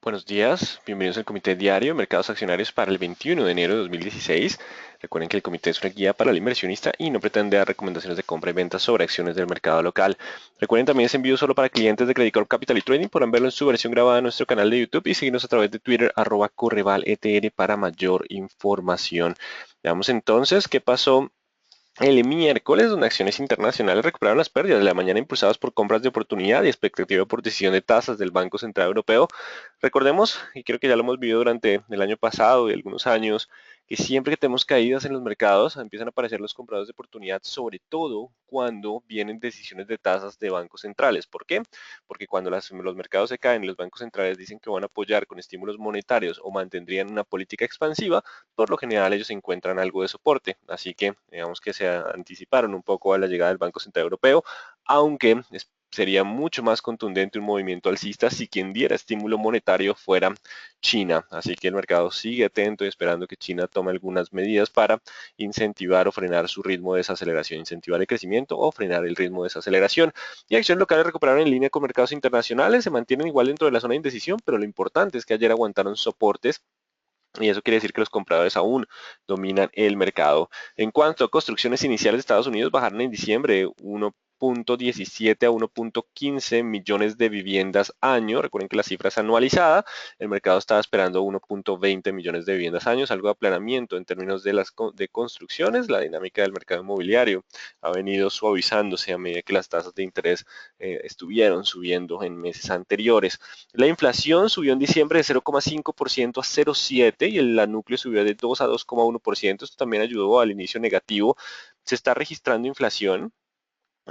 Buenos días, bienvenidos al Comité Diario de Mercados Accionarios para el 21 de enero de 2016. Recuerden que el comité es una guía para el inversionista y no pretende dar recomendaciones de compra y venta sobre acciones del mercado local. Recuerden también es envío solo para clientes de Credit Corp Capital y Trading. Podrán verlo en su versión grabada en nuestro canal de YouTube y seguirnos a través de Twitter @correvaletr para mayor información. Veamos entonces qué pasó el miércoles, donde acciones internacionales recuperaron las pérdidas de la mañana impulsadas por compras de oportunidad y expectativa por decisión de tasas del Banco Central Europeo. Recordemos, y creo que ya lo hemos vivido durante el año pasado y algunos años, que siempre que tenemos caídas en los mercados empiezan a aparecer los compradores de oportunidad, sobre todo cuando vienen decisiones de tasas de bancos centrales. ¿Por qué? Porque cuando los mercados se caen y los bancos centrales dicen que van a apoyar con estímulos monetarios o mantendrían una política expansiva, por lo general ellos encuentran algo de soporte. Así que digamos que se anticiparon un poco a la llegada del Banco Central Europeo, aunque sería mucho más contundente un movimiento alcista si quien diera estímulo monetario fuera China. Así que el mercado sigue atento y esperando que China tome algunas medidas para incentivar o frenar su ritmo de desaceleración, incentivar el crecimiento o frenar el ritmo de desaceleración. Y acciones locales recuperaron en línea con mercados internacionales, se mantienen igual dentro de la zona de indecisión, pero lo importante es que ayer aguantaron soportes y eso quiere decir que los compradores aún dominan el mercado. En cuanto a construcciones iniciales de Estados Unidos, bajaron en diciembre 1.17 a 1.15 millones de viviendas año. Recuerden que la cifra es anualizada. El mercado estaba esperando 1.20 millones de viviendas años, algo de aplanamiento en términos de las de construcciones. La dinámica del mercado inmobiliario ha venido suavizándose a medida que las tasas de interés estuvieron subiendo en meses anteriores. La inflación subió en diciembre de 0,5% a 0,7% y el núcleo subió de 2 a 2,1%. Esto también ayudó al inicio negativo. Se está registrando inflación.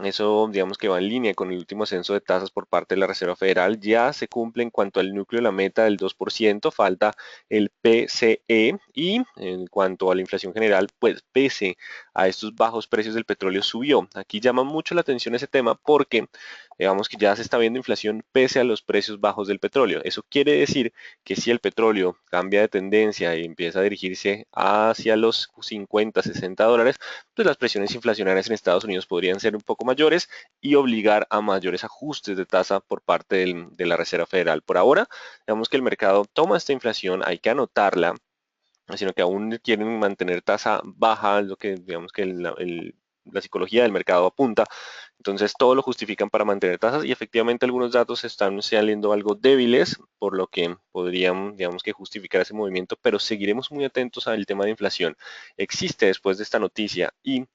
Eso, digamos que va en línea con el último ascenso de tasas por parte de la Reserva Federal. Ya se cumple en cuanto al núcleo la meta del 2%, falta el PCE y en cuanto a la inflación general, pues pese a estos bajos precios del petróleo subió. Aquí llama mucho la atención ese tema porque digamos que ya se está viendo inflación pese a los precios bajos del petróleo. Eso quiere decir que si el petróleo cambia de tendencia y empieza a dirigirse hacia los 50, $60, pues las presiones inflacionarias en Estados Unidos podrían ser un poco mayores y obligar a mayores ajustes de tasa por parte de la Reserva Federal. Por ahora, digamos que el mercado toma esta inflación, hay que anotarla, sino que aún quieren mantener tasa baja, es lo que digamos que la psicología del mercado apunta. Entonces todo lo justifican para mantener tasas y efectivamente algunos datos están saliendo algo débiles, por lo que podrían, digamos que justificar ese movimiento, pero seguiremos muy atentos al tema de inflación. Existe después de esta noticia y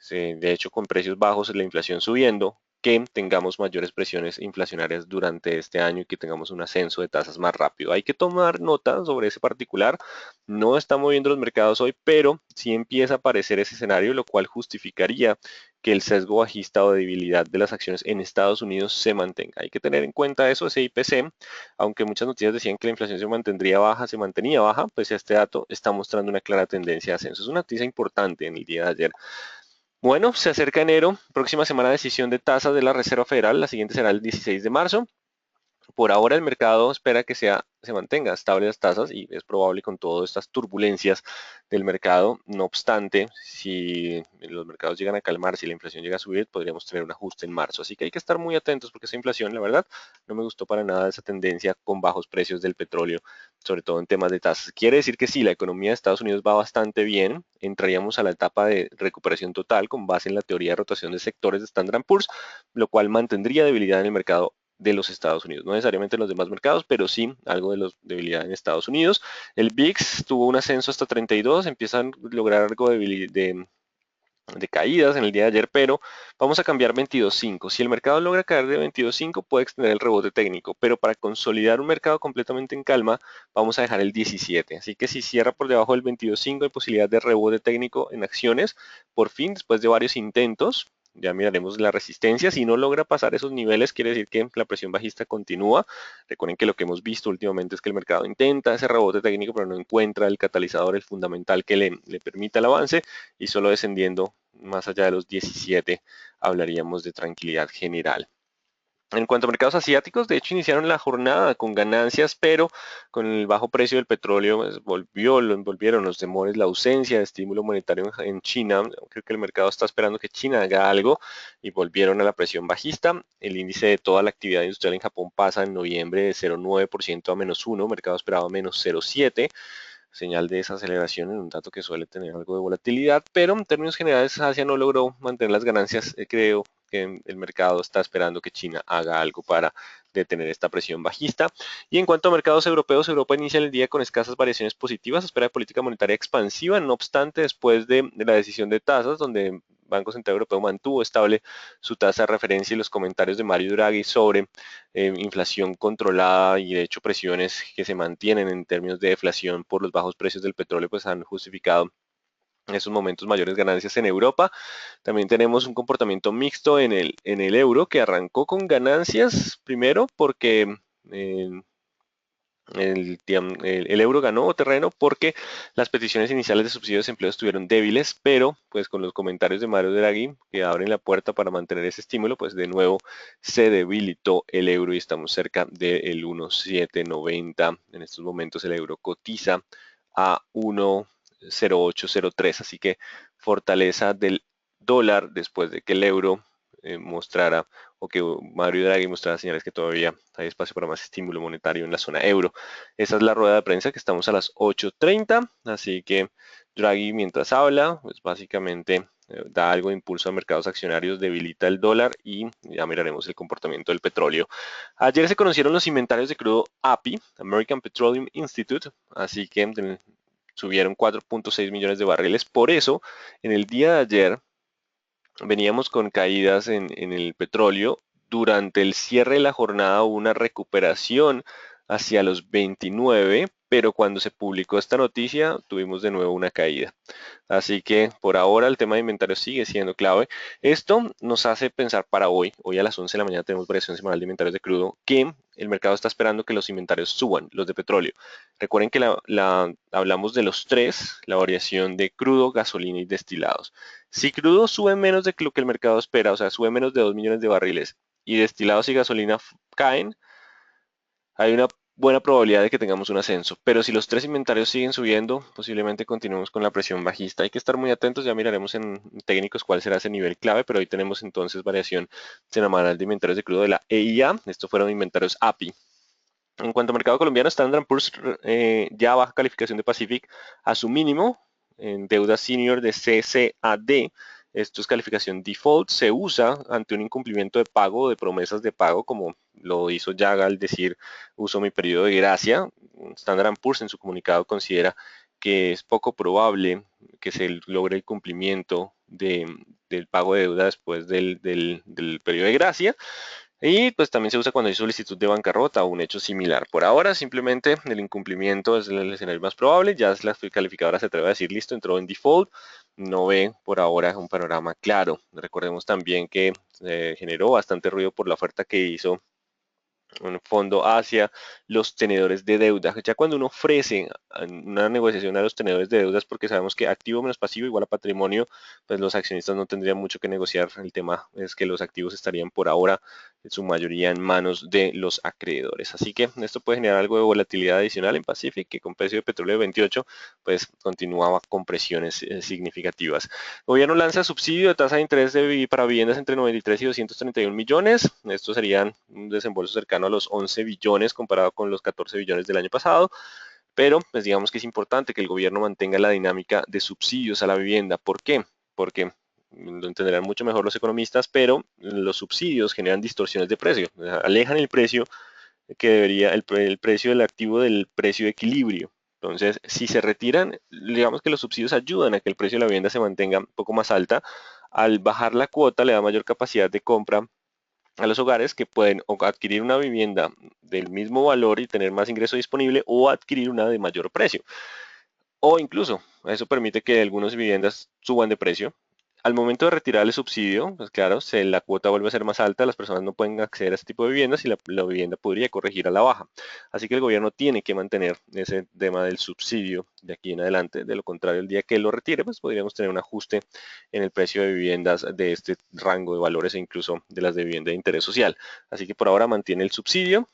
de hecho con precios bajos la inflación subiendo, que tengamos mayores presiones inflacionarias durante este año y que tengamos un ascenso de tasas más rápido. Hay que tomar nota sobre ese particular. No está moviendo los mercados hoy, pero sí empieza a aparecer ese escenario, lo cual justificaría que el sesgo bajista o debilidad de las acciones en Estados Unidos se mantenga. Hay que tener en cuenta eso, ese IPC, aunque muchas noticias decían que la inflación se mantendría baja, se mantenía baja, pues este dato está mostrando una clara tendencia de ascenso. Es una noticia importante en el día de ayer. Bueno, se acerca enero, próxima semana decisión de tasas de la Reserva Federal, la siguiente será el 16 de marzo. Por ahora el mercado espera que se mantenga estable las tasas y es probable con todas estas turbulencias del mercado. No obstante, si los mercados llegan a calmar, si la inflación llega a subir, podríamos tener un ajuste en marzo. Así que hay que estar muy atentos porque esa inflación, la verdad, no me gustó para nada esa tendencia con bajos precios del petróleo, sobre todo en temas de tasas. Quiere decir que sí, la economía de Estados Unidos va bastante bien. Entraríamos a la etapa de recuperación total con base en la teoría de rotación de sectores de Standard Poor's, lo cual mantendría debilidad en el mercado de los Estados Unidos, no necesariamente en los demás mercados, pero sí algo de los debilidad en Estados Unidos. El VIX tuvo un ascenso hasta 32, empiezan a lograr algo de caídas en el día de ayer, pero vamos a cambiar 22.5. Si el mercado logra caer de 22.5, puede extender el rebote técnico, pero para consolidar un mercado completamente en calma, vamos a dejar el 17. Así que si cierra por debajo del 22.5, hay posibilidad de rebote técnico en acciones. Por fin, después de varios intentos, ya miraremos la resistencia. Si no logra pasar esos niveles, quiere decir que la presión bajista continúa. Recuerden que lo que hemos visto últimamente es que el mercado intenta ese rebote técnico, pero no encuentra el catalizador, el fundamental que le permita el avance y solo descendiendo más allá de los 17 hablaríamos de tranquilidad general. En cuanto a mercados asiáticos, de hecho iniciaron la jornada con ganancias, pero con el bajo precio del petróleo pues, volvieron los temores, la ausencia de estímulo monetario en China. Creo que el mercado está esperando que China haga algo y volvieron a la presión bajista. El índice de toda la actividad industrial en Japón pasa en noviembre de 0,9% a -1, mercado esperaba -0,7, señal de desaceleración en un dato que suele tener algo de volatilidad, pero en términos generales Asia no logró mantener las ganancias. Creo que el mercado está esperando que China haga algo para detener esta presión bajista. Y en cuanto a mercados europeos, Europa inicia el día con escasas variaciones positivas, espera de política monetaria expansiva, no obstante, después de la decisión de tasas, donde el Banco Central Europeo mantuvo estable su tasa de referencia, y los comentarios de Mario Draghi sobre inflación controlada y de hecho presiones que se mantienen en términos de deflación por los bajos precios del petróleo pues han justificado en esos momentos mayores ganancias en Europa. También tenemos un comportamiento mixto en el euro, que arrancó con ganancias primero porque eh, el euro ganó terreno porque las peticiones iniciales de subsidio de desempleo estuvieron débiles, pero pues con los comentarios de Mario Draghi que abren la puerta para mantener ese estímulo, pues de nuevo se debilitó el euro y estamos cerca del 1,790. En estos momentos el euro cotiza a 1,0803, así que fortaleza del dólar después de que el euro mostrara, o que Mario Draghi mostrara señales que todavía hay espacio para más estímulo monetario en la zona euro. Esa es la rueda de prensa, que estamos a las 8:30, así que Draghi mientras habla, pues básicamente da algo de impulso a mercados accionarios, debilita el dólar y ya miraremos el comportamiento del petróleo. Ayer se conocieron los inventarios de crudo API, American Petroleum Institute, así que subieron 4,6 millones de barriles. Por eso, en el día de ayer veníamos con caídas en el petróleo. Durante el cierre de la jornada hubo una recuperación hacia los 29, pero cuando se publicó esta noticia tuvimos de nuevo una caída. Así que por ahora el tema de inventario sigue siendo clave. Esto nos hace pensar para hoy a las 11 de la mañana tenemos variación semanal de inventarios de crudo, que el mercado está esperando que los inventarios suban, los de petróleo. Recuerden que hablamos de los tres, la variación de crudo, gasolina y destilados. Si crudo sube menos de lo que el mercado espera, o sea, sube menos de 2 millones de barriles, y destilados y gasolina caen, hay una buena probabilidad de que tengamos un ascenso. Pero si los tres inventarios siguen subiendo, posiblemente continuemos con la presión bajista. Hay que estar muy atentos, ya miraremos en técnicos cuál será ese nivel clave, pero hoy tenemos entonces variación semanal de inventarios de crudo de la EIA. Estos fueron inventarios API. En cuanto al mercado colombiano, Standard Poor's ya baja calificación de Pacific a su mínimo en deuda senior de CCAD. Esto es calificación default, se usa ante un incumplimiento de pago, de promesas de pago, como lo hizo Yaga al decir uso mi periodo de gracia. Standard Poor's en su comunicado considera que es poco probable que se logre el cumplimiento del pago de deuda después del periodo de gracia. Y pues también se usa cuando hay solicitud de bancarrota o un hecho similar. Por ahora, simplemente el incumplimiento es el escenario más probable. Ya la calificadora se atreve a decir, listo, entró en default. No ve por ahora un panorama claro. Recordemos también que se generó bastante ruido por la oferta que hizo un fondo hacia los tenedores de deuda. Ya cuando uno ofrece una negociación a los tenedores de deudas, porque sabemos que activo menos pasivo igual a patrimonio, pues los accionistas no tendrían mucho que negociar. El tema es que los activos estarían por ahora en su mayoría en manos de los acreedores. Así que esto puede generar algo de volatilidad adicional en Pacific, que con precio de petróleo de 28, pues continuaba con presiones significativas. El gobierno lanza subsidio de tasa de interés para viviendas entre 93 y 231 millones. Estos serían un desembolso cercano a los 11 billones comparado con los 14 billones del año pasado. Pero pues digamos que es importante que el gobierno mantenga la dinámica de subsidios a la vivienda. ¿Por qué? Porque lo entenderán mucho mejor los economistas, pero los subsidios generan distorsiones de precio, alejan el precio que debería, el precio del activo del precio de equilibrio. Entonces, si se retiran, digamos que los subsidios ayudan a que el precio de la vivienda se mantenga un poco más alta. Al bajar la cuota, le da mayor capacidad de compra a los hogares, que pueden o adquirir una vivienda del mismo valor y tener más ingreso disponible, o adquirir una de mayor precio. O incluso, eso permite que algunas viviendas suban de precio al momento de retirar el subsidio, pues claro, la cuota vuelve a ser más alta, las personas no pueden acceder a este tipo de viviendas y la vivienda podría corregir a la baja. Así que el gobierno tiene que mantener ese tema del subsidio de aquí en adelante. De lo contrario, el día que lo retire, pues podríamos tener un ajuste en el precio de viviendas de este rango de valores e incluso de las de vivienda de interés social. Así que por ahora mantiene el subsidio,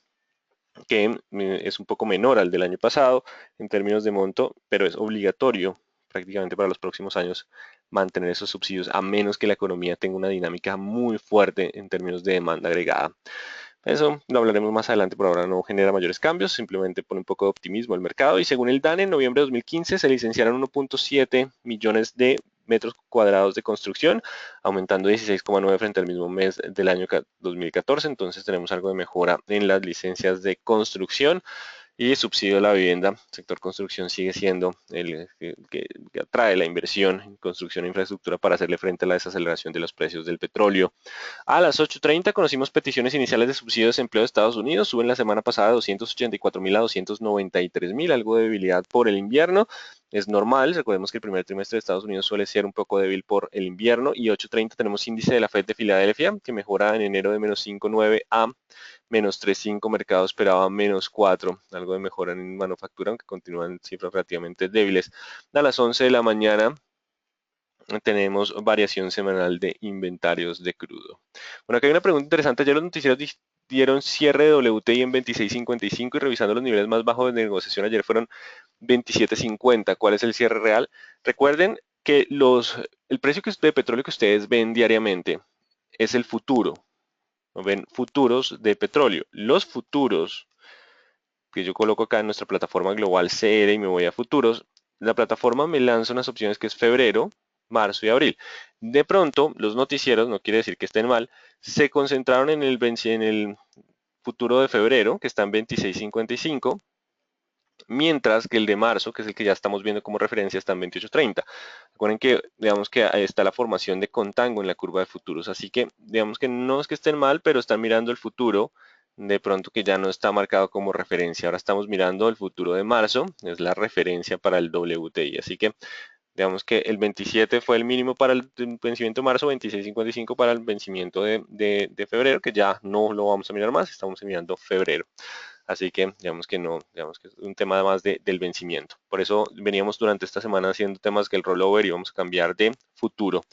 que es un poco menor al del año pasado en términos de monto, pero es obligatorio prácticamente para los próximos años mantener esos subsidios, a menos que la economía tenga una dinámica muy fuerte en términos de demanda agregada. Eso lo hablaremos más adelante, por ahora no genera mayores cambios, simplemente pone un poco de optimismo al mercado. Y según el DANE, en noviembre de 2015 se licenciaron 1.7 millones de metros cuadrados de construcción, aumentando 16,9 frente al mismo mes del año 2014. Entonces tenemos algo de mejora en las licencias de construcción. Y subsidio de la vivienda, el sector construcción sigue siendo el que atrae la inversión en construcción e infraestructura para hacerle frente a la desaceleración de los precios del petróleo. A las 8:30 conocimos peticiones iniciales de subsidio de desempleo de Estados Unidos. Suben la semana pasada de 284.000 a 293.000, algo de debilidad por el invierno. Es normal, recordemos que el primer trimestre de Estados Unidos suele ser un poco débil por el invierno. Y 8:30 tenemos índice de la Fed de Filadelfia, que mejora en enero de -5,9 a -3,5, mercado esperaba -4, algo de mejora en manufactura, aunque continúan cifras relativamente débiles. A las 11 de la mañana tenemos variación semanal de inventarios de crudo. Bueno, acá hay una pregunta interesante. Ayer los noticieros dieron cierre de WTI en 26.55 y revisando los niveles más bajos de negociación ayer fueron 27.50. ¿Cuál es el cierre real? Recuerden que el precio de petróleo que ustedes ven diariamente es el futuro. Ven futuros de petróleo. Los futuros que yo coloco acá en nuestra plataforma global CR y me voy a futuros, la plataforma me lanza unas opciones que es febrero, marzo y abril. De pronto, los noticieros, no quiere decir que estén mal, se concentraron en el futuro de febrero, que está en 26.55, mientras que el de marzo, que es el que ya estamos viendo como referencia, está en 28.30. Recuerden que, digamos que ahí está la formación de contango en la curva de futuros, así que digamos que no es que estén mal, pero están mirando el futuro, de pronto que ya no está marcado como referencia. Ahora estamos mirando el futuro de marzo, es la referencia para el WTI, así que digamos que el 27 fue el mínimo para el vencimiento de marzo, 26.55 para el vencimiento de febrero, que ya no lo vamos a mirar más, estamos mirando febrero. Así que digamos que no, digamos que es un tema más del vencimiento. Por eso veníamos durante esta semana haciendo temas que el rollover y vamos a cambiar de futuro.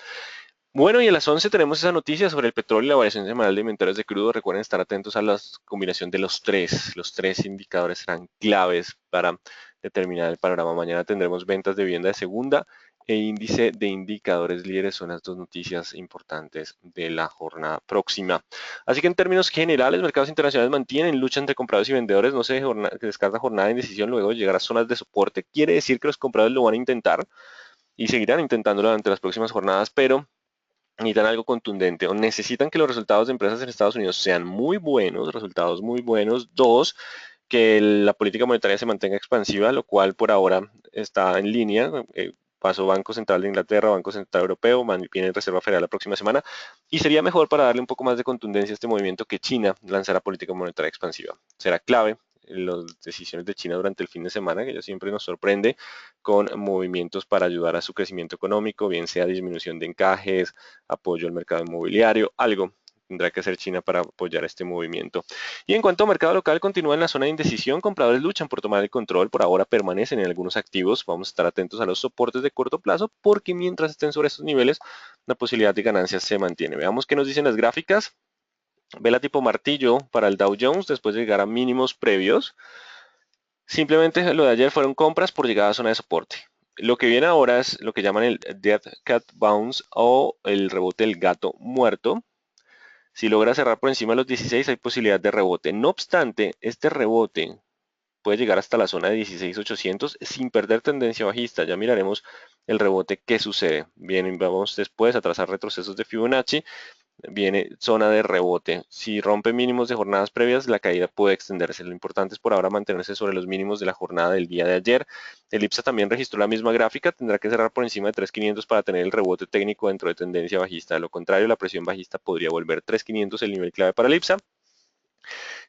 Bueno, y a las 11 tenemos esa noticia sobre el petróleo y la variación semanal de inventarios de crudo. Recuerden estar atentos a la combinación de los tres. Los tres indicadores serán claves para determinar el panorama. Mañana tendremos ventas de vivienda de segunda e índice de indicadores líderes. Son las dos noticias importantes de la jornada próxima. Así que en términos generales, mercados internacionales mantienen lucha entre compradores y vendedores. No se descarta jornada de indecisión luego de llegar a zonas de soporte. Quiere decir que los compradores lo van a intentar y seguirán intentándolo durante las próximas jornadas, pero necesitan algo contundente o necesitan que los resultados de empresas en Estados Unidos sean muy buenos, resultados muy buenos. Dos, que la política monetaria se mantenga expansiva, lo cual por ahora está en línea. Pasó Banco Central de Inglaterra, Banco Central Europeo, viene Reserva Federal la próxima semana. Y sería mejor para darle un poco más de contundencia a este movimiento que China lanzara política monetaria expansiva. Será clave las decisiones de China durante el fin de semana, que ya siempre nos sorprende con movimientos para ayudar a su crecimiento económico, bien sea disminución de encajes, apoyo al mercado inmobiliario, algo tendrá que hacer China para apoyar este movimiento. Y en cuanto al mercado local, continúa en la zona de indecisión. Compradores luchan por tomar el control. Por ahora permanecen en algunos activos. Vamos a estar atentos a los soportes de corto plazo porque mientras estén sobre estos niveles, la posibilidad de ganancias se mantiene. Veamos qué nos dicen las gráficas. Vela tipo martillo para el Dow Jones después de llegar a mínimos previos. Simplemente lo de ayer fueron compras por llegada a zona de soporte. Lo que viene ahora es lo que llaman el Dead Cat Bounce o el rebote del gato muerto. Si logra cerrar por encima de los 16 hay posibilidad de rebote. No obstante, este rebote puede llegar hasta la zona de 16.800 sin perder tendencia bajista. Ya miraremos el rebote que sucede. Bien, vamos después a trazar retrocesos de Fibonacci. Viene zona de rebote. Si rompe mínimos de jornadas previas, la caída puede extenderse. Lo importante es por ahora mantenerse sobre los mínimos de la jornada del día de ayer. El IPSA también registró la misma gráfica, tendrá que cerrar por encima de 3.500 para tener el rebote técnico dentro de tendencia bajista. De lo contrario, la presión bajista podría volver 3.500 el nivel clave para el IPSA.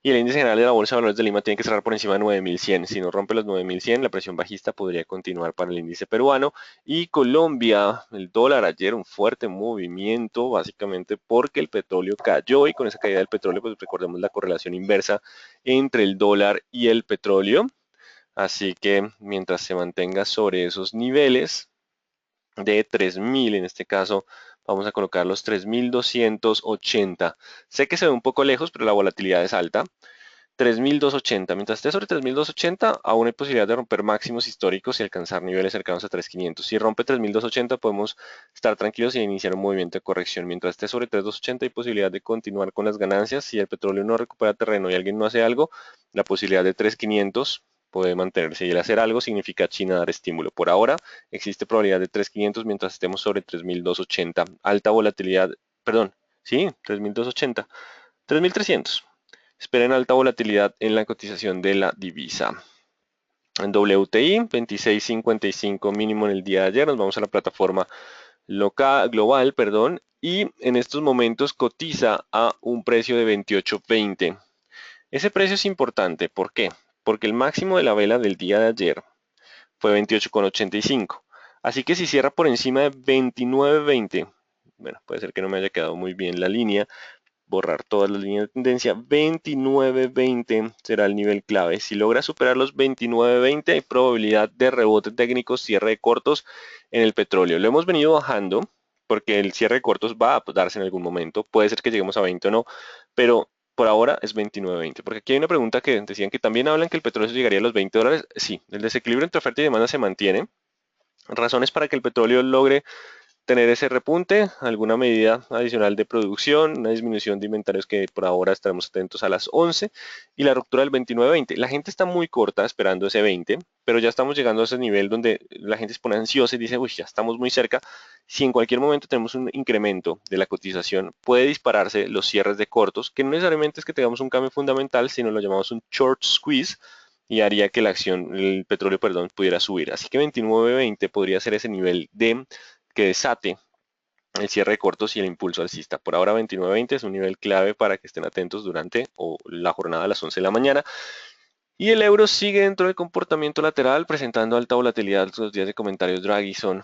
Y el índice general de la Bolsa de Valores de Lima tiene que cerrar por encima de 9.100. Si no rompe los 9.100, la presión bajista podría continuar para el índice peruano. Y Colombia, el dólar ayer un fuerte movimiento, básicamente porque el petróleo cayó y con esa caída del petróleo, pues recordemos la correlación inversa entre el dólar y el petróleo. Así que mientras se mantenga sobre esos niveles de 3.000, en este caso vamos a colocar los 3.280. Sé que se ve un poco lejos, pero la volatilidad es alta. 3.280. Mientras esté sobre 3.280, aún hay posibilidad de romper máximos históricos y alcanzar niveles cercanos a 3.500. Si rompe 3.280, podemos estar tranquilos y iniciar un movimiento de corrección. Mientras esté sobre 3.280, hay posibilidad de continuar con las ganancias. Si el petróleo no recupera terreno y alguien no hace algo, la posibilidad de 3.500 puede mantenerse, y el hacer algo significa China dar estímulo. Por ahora existe probabilidad de 3.500 mientras estemos sobre 3.280. Alta volatilidad, perdón, sí, 3.280, 3.300. Esperen alta volatilidad en la cotización de la divisa. En WTI, 26.55 mínimo en el día de ayer. Nos vamos a la plataforma global, perdón, y en estos momentos cotiza a un precio de 28.20. Ese precio es importante, ¿por qué? Porque el máximo de la vela del día de ayer fue 28.85. Así que si cierra por encima de 29.20, bueno, puede ser que no me haya quedado muy bien la línea, borrar todas las líneas de tendencia, 29.20 será el nivel clave. Si logra superar los 29.20, hay probabilidad de rebote técnico, cierre de cortos en el petróleo. Lo hemos venido bajando porque el cierre de cortos va a darse en algún momento. Puede ser que lleguemos a 20 o no, pero por ahora es 29.20. Porque aquí hay una pregunta que decían que también hablan que el petróleo llegaría a los $20. Sí, el desequilibrio entre oferta y demanda se mantiene. Razones para que el petróleo logre tener ese repunte, alguna medida adicional de producción, una disminución de inventarios que por ahora estaremos atentos a las 11 y la ruptura del 29.20. La gente está muy corta esperando ese 20, pero ya estamos llegando a ese nivel donde la gente se pone ansiosa y dice, uy, ya estamos muy cerca. Si en cualquier momento tenemos un incremento de la cotización, puede dispararse los cierres de cortos, que no necesariamente es que tengamos un cambio fundamental, sino lo llamamos un short squeeze, y haría que la acción, el petróleo, perdón, pudiera subir. Así que 29.20 podría ser ese nivel de que desate el cierre de cortos y el impulso alcista. Por ahora 29.20 es un nivel clave para que estén atentos durante la jornada a las 11 de la mañana. Y el euro sigue dentro del comportamiento lateral, presentando alta volatilidad. Los días de comentarios Draghi son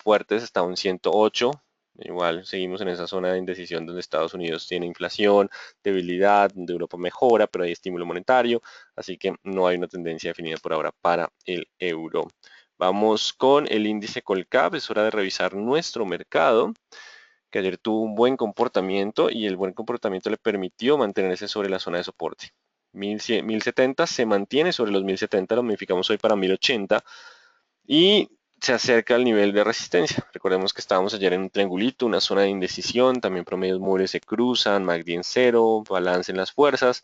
fuertes, está un 108. Igual seguimos en esa zona de indecisión donde Estados Unidos tiene inflación, debilidad, donde Europa mejora, pero hay estímulo monetario, así que no hay una tendencia definida por ahora para el euro. Vamos con el índice Colcap, es hora de revisar nuestro mercado, que ayer tuvo un buen comportamiento y el buen comportamiento le permitió mantenerse sobre la zona de soporte. 1170 se mantiene sobre los 1070, lo modificamos hoy para 1080 y se acerca al nivel de resistencia. Recordemos que estábamos ayer en un triangulito, una zona de indecisión, también promedios móviles se cruzan, MACD en cero, balance en las fuerzas.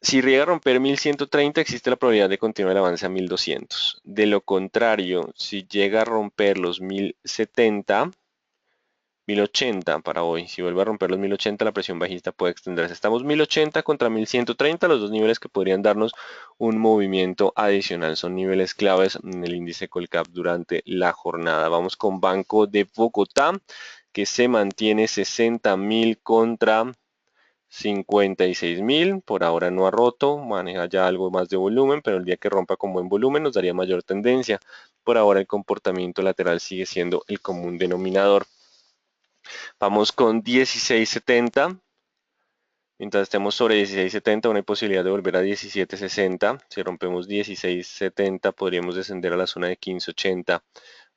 Si llega a romper 1130, existe la probabilidad de continuar el avance a 1200. De lo contrario, si llega a romper los 1070, 1080 para hoy. Si vuelve a romper los 1080, la presión bajista puede extenderse. Estamos 1080 contra 1130, los dos niveles que podrían darnos un movimiento adicional. Son niveles claves en el índice Colcap durante la jornada. Vamos con Banco de Bogotá, que se mantiene 60.000 contra 56.000, por ahora no ha roto, maneja ya algo más de volumen, pero el día que rompa con buen volumen nos daría mayor tendencia. Por ahora el comportamiento lateral sigue siendo el común denominador. Vamos con 16.70. Mientras estemos sobre 16.70, una posibilidad de volver a 17.60. Si rompemos 16.70, podríamos descender a la zona de 15.80.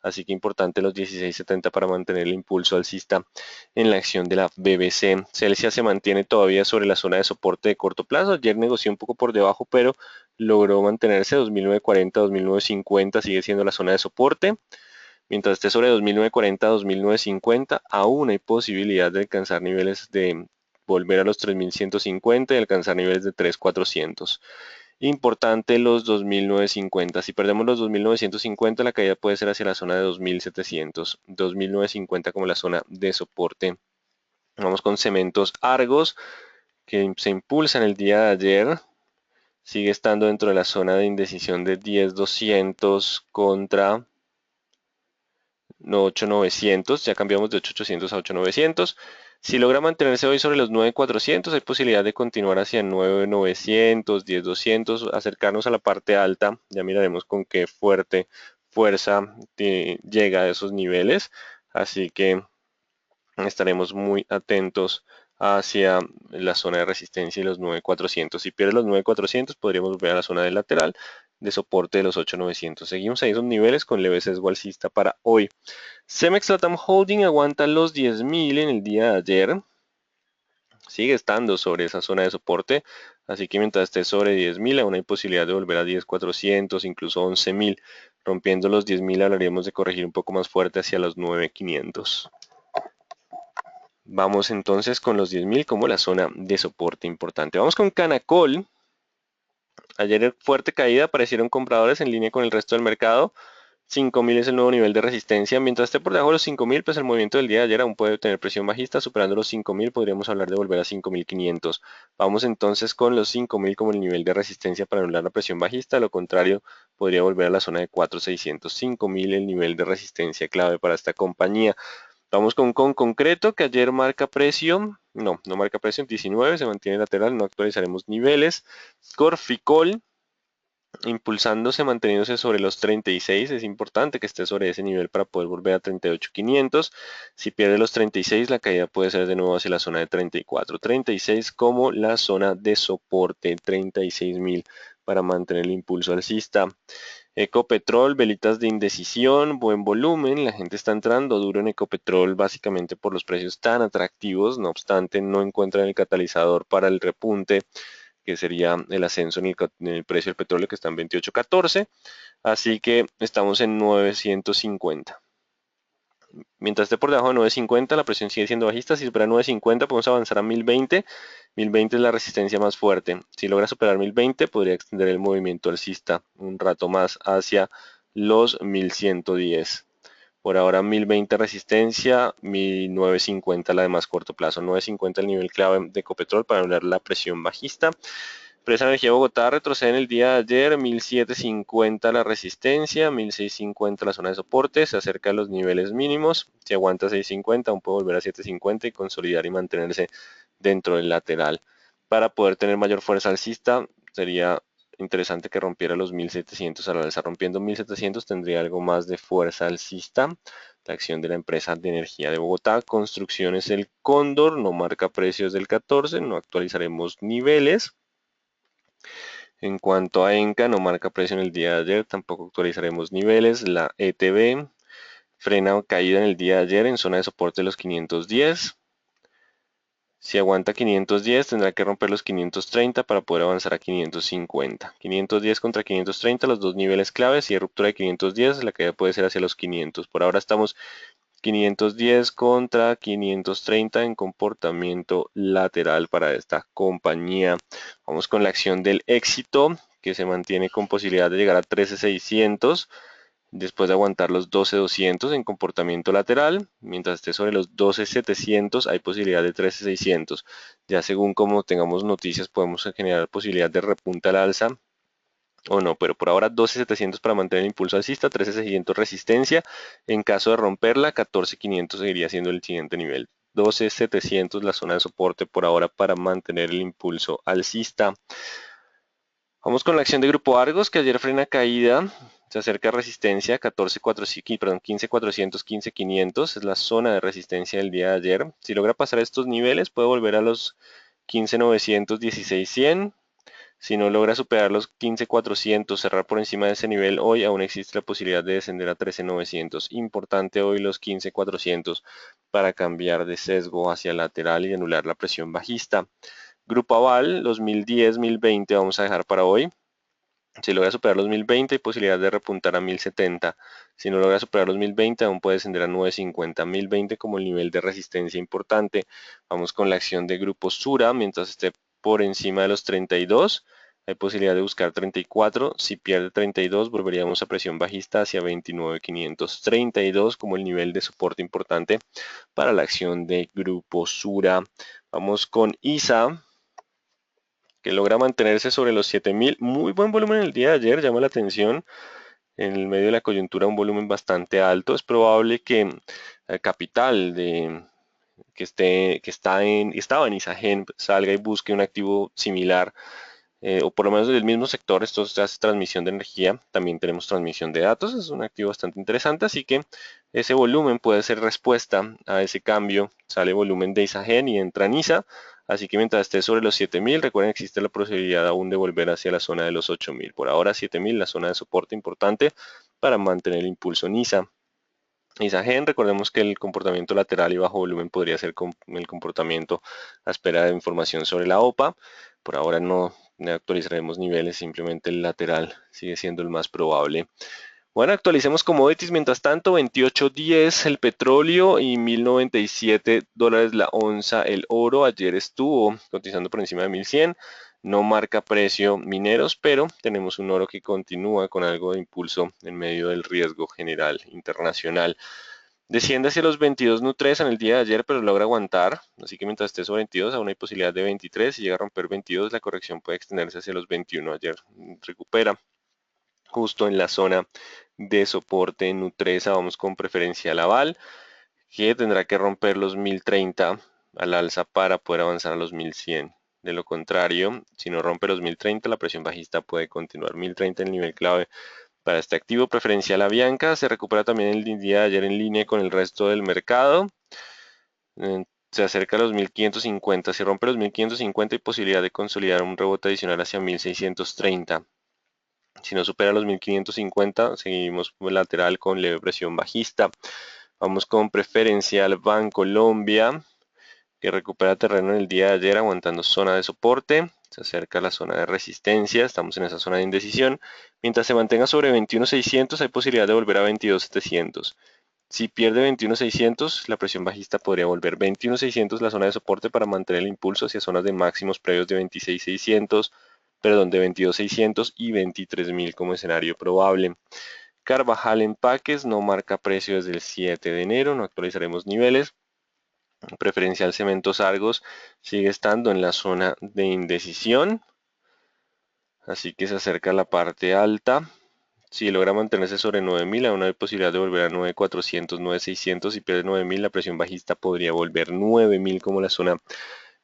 Así que importante los 16.70 para mantener el impulso alcista en la acción de la BBC. Celsius se mantiene todavía sobre la zona de soporte de corto plazo. Ayer negoció un poco por debajo, pero logró mantenerse 2.940, 2.950, sigue siendo la zona de soporte. Mientras esté sobre 2.940, 2.950, aún hay posibilidad de alcanzar niveles de volver a los 3.150 y alcanzar niveles de 3.400. Importante los 2.950. Si perdemos los 2.950, la caída puede ser hacia la zona de 2.700. 2.950 como la zona de soporte. Vamos con Cementos Argos, que se impulsa en el día de ayer. Sigue estando dentro de la zona de indecisión de 10.200 contra 8.900. Ya cambiamos de 8.800 a 8.900. Si logra mantenerse hoy sobre los 9.400, hay posibilidad de continuar hacia 9.900, 10.200, acercarnos a la parte alta. Ya miraremos con qué fuerza llega a esos niveles. Así que estaremos muy atentos hacia la zona de resistencia y los 9.400. Si pierde los 9.400, podríamos volver a la zona del lateral de soporte de los 8.900. Seguimos ahí esos niveles con leve sesgo alcista para hoy. Cemex Latam Holding aguanta los 10.000 en el día de ayer. Sigue estando sobre esa zona de soporte, así que mientras esté sobre 10.000 aún hay posibilidad de volver a 10.400, incluso 11.000. Rompiendo los 10.000 hablaríamos de corregir un poco más fuerte hacia los 9.500. Vamos entonces con los 10.000 como la zona de soporte importante. Vamos con Canacol. Ayer fuerte caída, aparecieron compradores en línea con el resto del mercado. 5.000 es el nuevo nivel de resistencia. Mientras esté por debajo de los 5.000, pues el movimiento del día de ayer aún puede tener presión bajista. Superando los 5.000 podríamos hablar de volver a 5.500. Vamos entonces con los 5.000 como el nivel de resistencia para anular la presión bajista. Lo contrario, podría volver a la zona de 4.600. 5.000 el nivel de resistencia clave para esta compañía. Vamos con concreto, que ayer marca precio, no marca precio en 19, se mantiene lateral, no actualizaremos niveles. Corficol, impulsándose, manteniéndose sobre los 36, es importante que esté sobre ese nivel para poder volver a 38.500. Si pierde los 36, la caída puede ser de nuevo hacia la zona de 34. 36 como la zona de soporte, 36.000 para mantener el impulso alcista. Ecopetrol, velitas de indecisión, buen volumen, la gente está entrando duro en Ecopetrol básicamente por los precios tan atractivos, no obstante no encuentran el catalizador para el repunte, que sería el ascenso en el precio del petróleo que está en 28.14, así que estamos en 950. Mientras esté por debajo de 950, la presión sigue siendo bajista. Si supera 950, podemos avanzar a 1020. 1020 es la resistencia más fuerte. Si logra superar 1020, podría extender el movimiento alcista un rato más hacia los 1110. Por ahora 1020 resistencia, 1950 la de más corto plazo. 950 el nivel clave de Ecopetrol para anular la presión bajista. Presa Energía Bogotá retrocede en el día de ayer, 1750 la resistencia, 1650 la zona de soporte, se acerca a los niveles mínimos, si aguanta 650 aún puede volver a 750 y consolidar y mantenerse dentro del lateral. Para poder tener mayor fuerza alcista sería interesante que rompiera los 1700 a la alza. Rompiendo 1700 tendría algo más de fuerza alcista. La acción de la empresa de energía de Bogotá, Construcciones El Cóndor, no marca precios del 14, no actualizaremos niveles. En cuanto a ENCA, no marca precio en el día de ayer, tampoco actualizaremos niveles. La ETB frena caída en el día de ayer en zona de soporte de los 510. Si aguanta 510, tendrá que romper los 530 para poder avanzar a 550. 510 contra 530, los dos niveles claves. Si hay ruptura de 510, la caída puede ser hacia los 500. Por ahora estamos 510 contra 530 en comportamiento lateral para esta compañía. Vamos con la acción del éxito, que se mantiene con posibilidad de llegar a 13.600 después de aguantar los 12.200 en comportamiento lateral. Mientras esté sobre los 12.700 hay posibilidad de 13.600. Ya según como tengamos noticias podemos generar posibilidad de repunta al alza o no, pero por ahora 12.700 para mantener el impulso alcista, 13.600 resistencia. En caso de romperla, 14.500 seguiría siendo el siguiente nivel. 12.700 la zona de soporte por ahora para mantener el impulso alcista. Vamos con la acción de Grupo Argos, que ayer frena caída, se acerca a resistencia 15.400, 15.500, es la zona de resistencia del día de ayer. Si logra pasar estos niveles, puede volver a los 15.900, 16.100. Si no logra superar los 15.400, cerrar por encima de ese nivel, hoy aún existe la posibilidad de descender a 13.900. Importante hoy los 15.400 para cambiar de sesgo hacia lateral y anular la presión bajista. Grupo Aval, los 1010, 1020 vamos a dejar para hoy. Si logra superar los 1020 hay posibilidad de repuntar a 1070. Si no logra superar los 1020 aún puede descender a 950. 1020 como el nivel de resistencia importante. Vamos con la acción de Grupo Sura. Mientras esté por encima de los 32 hay posibilidad de buscar 34. Si pierde 32 volveríamos a presión bajista hacia 29.500. 32 como el nivel de soporte importante para la acción de Grupo Sura. Vamos con ISA, que logra mantenerse sobre los 7.000. Muy buen volumen el día de ayer, llama la atención. En el medio de la coyuntura un volumen bastante alto. Es probable que el capital de estaba en Isagen salga y busque un activo similar, o por lo menos del mismo sector. Esto se hace transmisión de energía, también tenemos transmisión de datos, es un activo bastante interesante, así que ese volumen puede ser respuesta a ese cambio. Sale volumen de Isagen y entra NISA, así que mientras esté sobre los 7000, recuerden que existe la posibilidad aún de volver hacia la zona de los 8000. Por ahora 7000, la zona de soporte importante para mantener el impulso NISA. Isagen, recordemos que el comportamiento lateral y bajo volumen podría ser el comportamiento a espera de información sobre la OPA. Por ahora no actualizaremos niveles, simplemente el lateral sigue siendo el más probable. Bueno, actualicemos commodities mientras tanto. 28.10 el petróleo y 1097 dólares la onza el oro. Ayer estuvo cotizando por encima de 1100. No marca precio mineros, pero tenemos un oro que continúa con algo de impulso en medio del riesgo general internacional. Desciende hacia los 22 Nutres en el día de ayer, pero logra aguantar. Así que mientras esté sobre 22, aún hay posibilidad de 23. Si llega a romper 22, la corrección puede extenderse hacia los 21. Ayer recupera justo en la zona de soporte en Nutresa. Vamos con preferencial aval, que tendrá que romper los 1030 al alza para poder avanzar a los 1100. De lo contrario, si no rompe los 1030, la presión bajista puede continuar. 1030 el nivel clave para este activo. Preferencial a Bianca se recupera también el día de ayer en línea con el resto del mercado. Se acerca a los 1550. Si rompe los 1550 hay posibilidad de consolidar un rebote adicional hacia 1630. Si no supera los 1550, seguimos lateral con leve presión bajista. Vamos con preferencial Bancolombia, que recupera terreno en el día de ayer aguantando zona de soporte. Se acerca a la zona de resistencia, estamos en esa zona de indecisión. Mientras se mantenga sobre 21.600 hay posibilidad de volver a 22.700. Si pierde 21.600, la presión bajista podría volver 21.600 la zona de soporte para mantener el impulso hacia zonas de máximos previos de 26.600, perdón, de 22.600 y 23.000 como escenario probable. Carvajal Empaques no marca precio desde el 7 de enero, no actualizaremos niveles. Preferencial Cementos Argos sigue estando en la zona de indecisión, así que se acerca a la parte alta. Si logra mantenerse sobre 9000, aún hay posibilidad de volver a 9400, 9600. Si pierde 9000, la presión bajista podría volver 9000 como la zona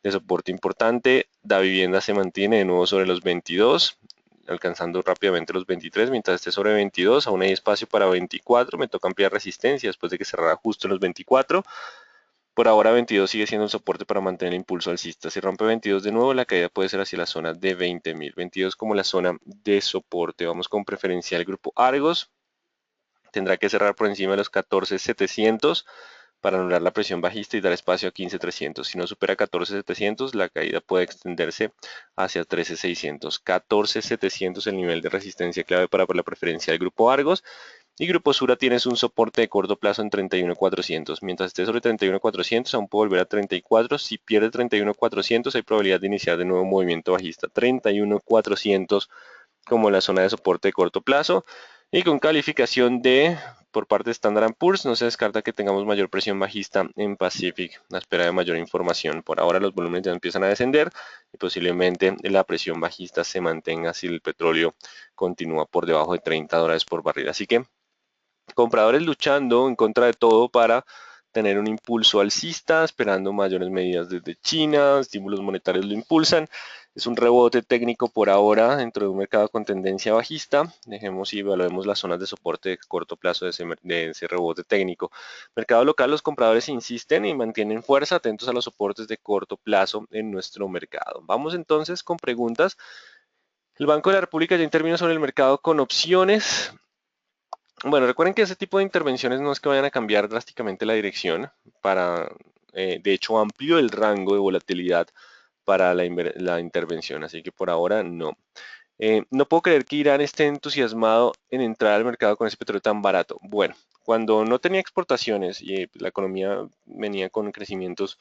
de soporte importante. Da Vivienda se mantiene de nuevo sobre los 22, alcanzando rápidamente los 23. Mientras esté sobre 22, aún hay espacio para 24. Me toca ampliar resistencia después de que cerrara justo en los 24. Por ahora 22 sigue siendo un soporte para mantener el impulso alcista. Si rompe 22 de nuevo, la caída puede ser hacia la zona de 20.000. 22 como la zona de soporte. Vamos con preferencial grupo Argos. Tendrá que cerrar por encima de los 14.700 para anular la presión bajista y dar espacio a 15.300. Si no supera 14.700, la caída puede extenderse hacia 13.600. 14.700 el nivel de resistencia clave para la preferencia del grupo Argos. Y Grupo Sura tienes un soporte de corto plazo en 31.400. Mientras esté sobre 31.400, aún puede volver a 34. Si pierde 31.400, hay probabilidad de iniciar de nuevo un movimiento bajista. 31.400 como la zona de soporte de corto plazo. Y con calificación de por parte de Standard Poor's, no se descarta que tengamos mayor presión bajista en Pacific, a espera de mayor información. Por ahora los volúmenes ya empiezan a descender y posiblemente la presión bajista se mantenga si el petróleo continúa por debajo de $30 por barril. Así que compradores luchando en contra de todo para tener un impulso alcista, esperando mayores medidas desde China, estímulos monetarios lo impulsan. Es un rebote técnico por ahora dentro de un mercado con tendencia bajista. Dejemos y evaluemos las zonas de soporte de corto plazo de ese rebote técnico. Mercado local, los compradores insisten y mantienen fuerza, atentos a los soportes de corto plazo en nuestro mercado. Vamos entonces con preguntas. El Banco de la República ya intervino sobre el mercado con opciones. Bueno, recuerden que ese tipo de intervenciones no es que vayan a cambiar drásticamente la dirección. De hecho, amplió el rango de volatilidad para la intervención, así que por ahora no. No puedo creer que Irán esté entusiasmado en entrar al mercado con ese petróleo tan barato. Bueno, cuando no tenía exportaciones y la economía venía con crecimientos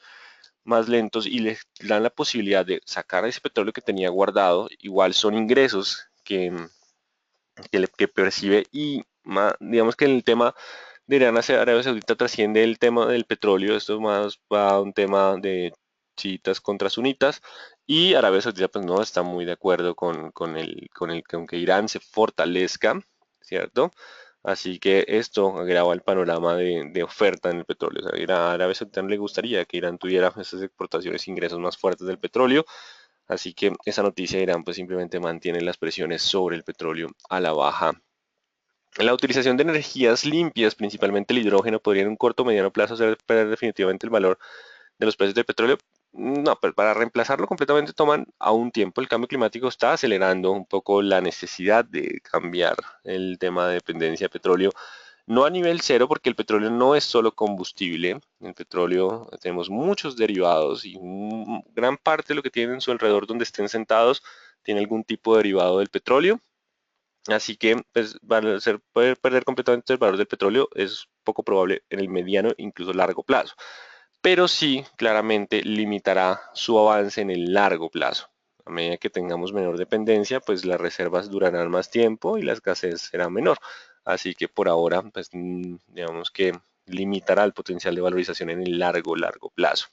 más lentos y le dan la posibilidad de sacar ese petróleo que tenía guardado, igual son ingresos que percibe y digamos que el tema de Irán hacia Arabia Saudita trasciende el tema del petróleo. Esto más va a un tema de chiitas contra sunitas y Arabia Saudita pues no está muy de acuerdo con que Irán se fortalezca, ¿cierto? Así que esto agrava el panorama de oferta en el petróleo. O sea, a Arabia Saudita no le gustaría que Irán tuviera esas exportaciones e ingresos más fuertes del petróleo. Así que esa noticia de Irán pues simplemente mantiene las presiones sobre el petróleo a la baja. La utilización de energías limpias, principalmente el hidrógeno, podría en un corto o mediano plazo hacer perder definitivamente el valor de los precios del petróleo. No, pero para reemplazarlo completamente toman aún tiempo. El cambio climático está acelerando un poco la necesidad de cambiar el tema de dependencia de petróleo. No a nivel cero, porque el petróleo no es solo combustible. El petróleo tenemos muchos derivados y gran parte de lo que tienen en su alrededor donde estén sentados tiene algún tipo de derivado del petróleo. Así que pues, poder perder completamente el valor del petróleo es poco probable en el mediano, incluso largo plazo, pero sí claramente limitará su avance en el largo plazo. A medida que tengamos menor dependencia, pues las reservas durarán más tiempo y la escasez será menor. Así que por ahora, pues digamos que limitará el potencial de valorización en el largo plazo.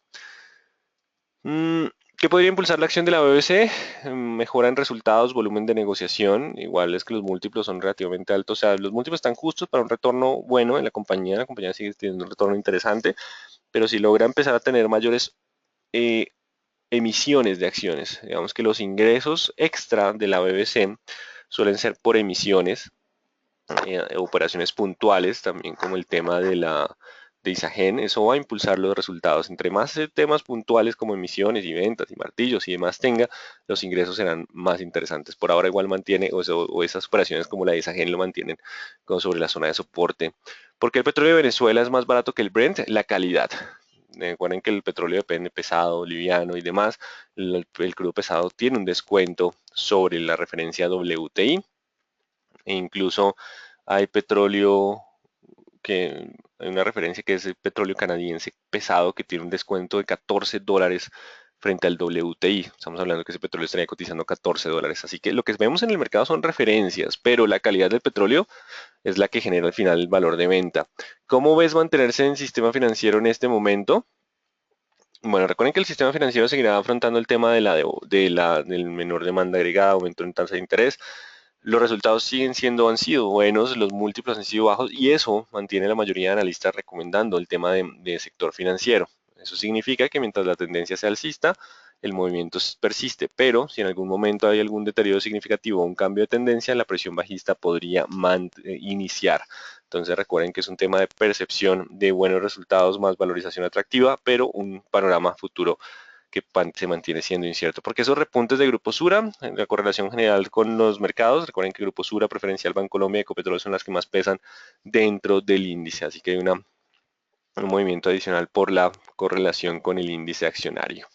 Mm, ¿Qué podría impulsar la acción de la BBC? Mejora en resultados, volumen de negociación. Igual es que los múltiplos son relativamente altos. O sea, los múltiplos están justos para un retorno bueno en la compañía sigue teniendo un retorno interesante, pero si logra empezar a tener mayores eh, emisiones de acciones, digamos que los ingresos extra de la BBC suelen ser por emisiones, operaciones puntuales, también como el tema de Isagen, eso va a impulsar los resultados. Entre más temas puntuales como emisiones y ventas y martillos y demás tenga, los ingresos serán más interesantes. Por ahora igual mantiene, o esas operaciones como la de Isagen lo mantienen como sobre la zona de soporte. Porque el petróleo de Venezuela es más barato que el Brent, la calidad. Recuerden que el petróleo depende pesado, liviano y demás. El crudo pesado tiene un descuento sobre la referencia WTI e incluso hay petróleo que hay una referencia que es el petróleo canadiense pesado que tiene un descuento de $14 frente al WTI. Estamos hablando que ese petróleo estaría cotizando $14. Así que lo que vemos en el mercado son referencias, pero la calidad del petróleo es la que genera al final el valor de venta. ¿Cómo ves mantenerse en el sistema financiero en este momento? Bueno, recuerden que el sistema financiero seguirá afrontando el tema del menor demanda agregada, aumento en tasa de interés. Los resultados han sido buenos, los múltiplos han sido bajos y eso mantiene a la mayoría de analistas recomendando el tema de sector financiero. Eso significa que mientras la tendencia sea alcista, el movimiento persiste, pero si en algún momento hay algún deterioro significativo o un cambio de tendencia, la presión bajista podría iniciar. Entonces recuerden que es un tema de percepción de buenos resultados más valorización atractiva, pero un panorama futuro que se mantiene siendo incierto. Porque esos repuntes de Grupo Sura, la correlación general con los mercados, recuerden que Grupo Sura, Preferencial Bancolombia y Ecopetrol son las que más pesan dentro del índice, así que hay un movimiento adicional por la correlación con el índice accionario.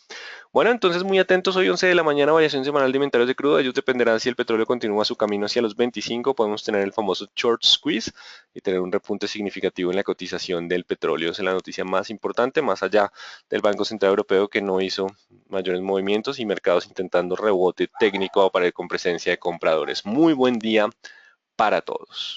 Bueno, entonces muy atentos, hoy 11 de la mañana, variación semanal de inventarios de crudo. Ellos dependerán si el petróleo continúa su camino hacia los 25. Podemos tener el famoso short squeeze y tener un repunte significativo en la cotización del petróleo. Esa es la noticia más importante, más allá del Banco Central Europeo que no hizo mayores movimientos y mercados intentando rebote técnico para ir con presencia de compradores. Muy buen día para todos.